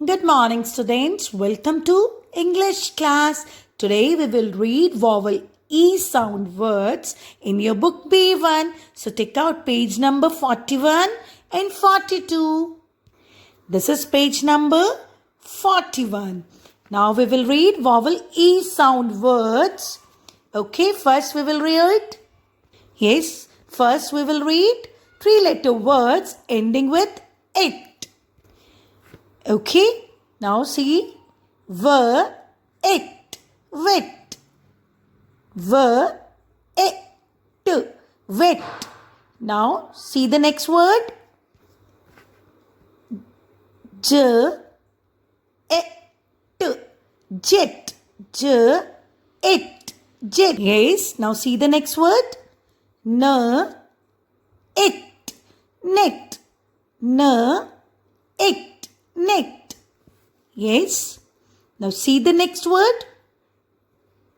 Good morning, students. Welcome to English class. Today we will read vowel E sound words in your book B1. So take out page number 41 and 42. This is page number 41. Now we will read vowel E sound words. Okay, first we will read. Yes, first we will read 3-letter words ending with it. Okay, now see, it, wet, it, wet. Now see the next word, it, jet, it, jet. Yes, now see the next word, it, net, it. Net. Yes. Now see the next word.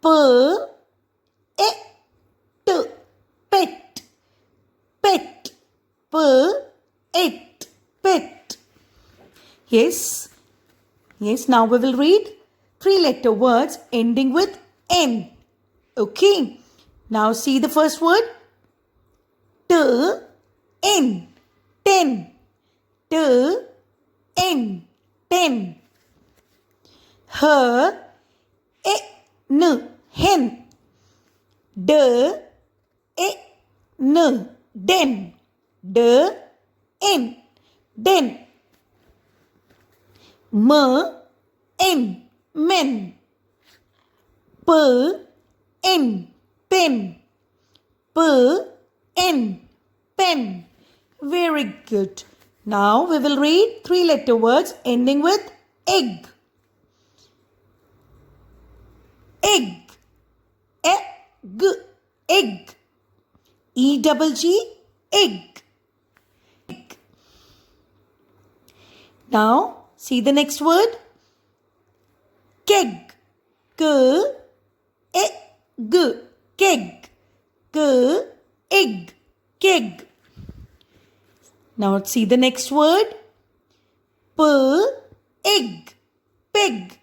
Pet. Pet. Pet. Yes. Yes. Now we will read 3-letter words ending with N. Okay. Now see the first word. Ten. Ten. Hen. Den. Den. Men. Pen. Very good. Now we will read 3-letter words ending with egg. Egg. Egg. E-double-G, egg. Now see the next word. Keg. Keg. Egg. Keg. Now see the next word. Egg. Peg.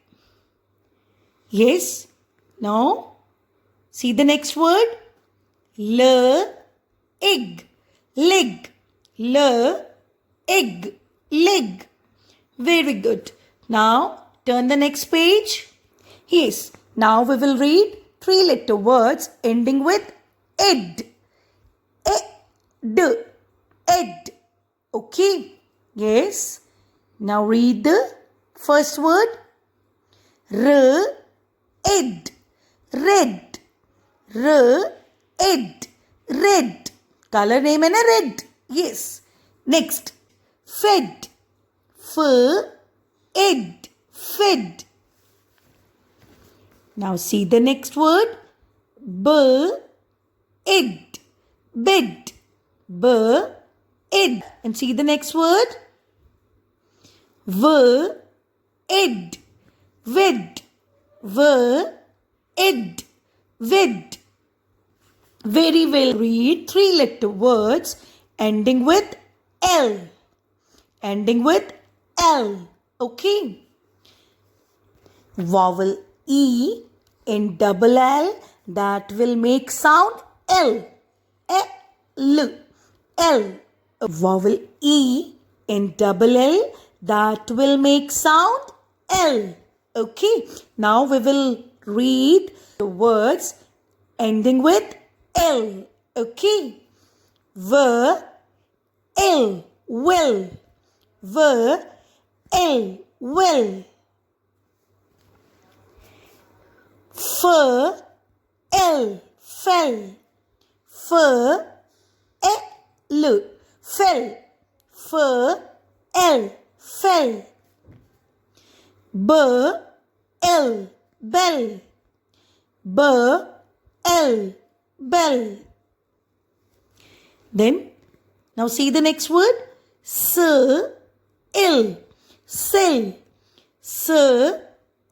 Yes. Now see the next word. Egg. Leg. Egg. Leg. Very good. Now turn the next page. Yes. Now we will read 3-letter words ending with ed. Ed. Okay. Yes. Now read the first word. Ed. Red. Ed. Red. Color name and a red. Yes. Next. Fed. Ed. Fed. Now see the next word. Ed. Bed. Ed. And see the next word. Ed. Wed. Ed. Wed. Very well. Read 3-letter words ending with L. Ending with L. Okay. Vowel E in double L that will make sound L. L. L. Vowel E in double L that will make sound L. Okay. Now we will read the words ending with L. Okay. L. Well. L. Well. L. Fell. L. Fell. L. Fell. L. Bell. L. Bell. Then, now see the next word. Ill. Cell.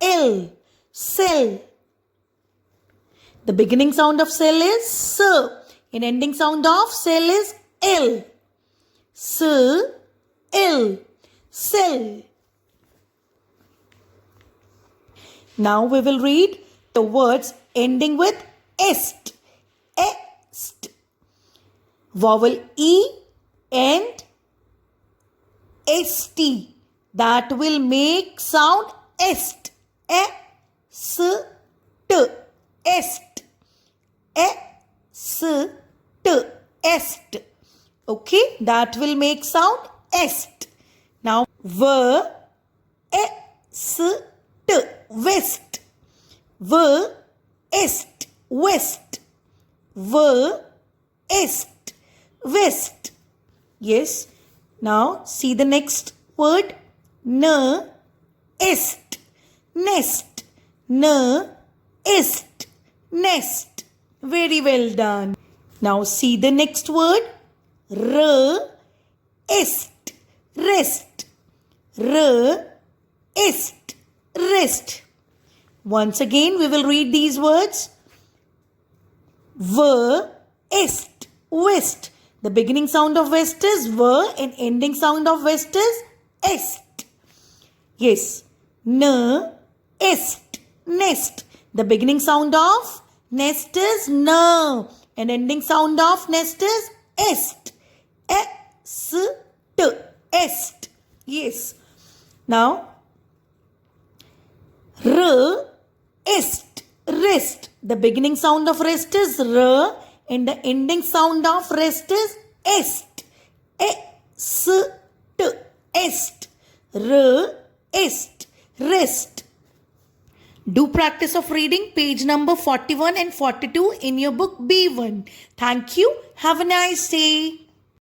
Ill. Cell. The beginning sound of cell is S. In ending sound of cell is L. Ill. Cell. Now we will read the words ending with est. Est. Vowel E and st. That will make sound est. Est. Est. Est. Est. Okay, that will make sound est. Now, v, est, west. V, est, west. V, est, west. Yes. Now, see the next word. N, est, nest. N, est, nest. Very well done. Now, see the next word. R, est, rest. R, est, rest. Once again, we will read these words. V, est, west. The beginning sound of west is V and ending sound of west is est. Yes. N, est, nest. The beginning sound of nest is N and ending sound of nest is est. Est. Yes. Now, R, est, rest. The beginning sound of rest is R and the ending sound of rest is est. Est. R, est, rest. Do practice of reading page number 41 and 42 in your book B1. Thank you. Have a nice day.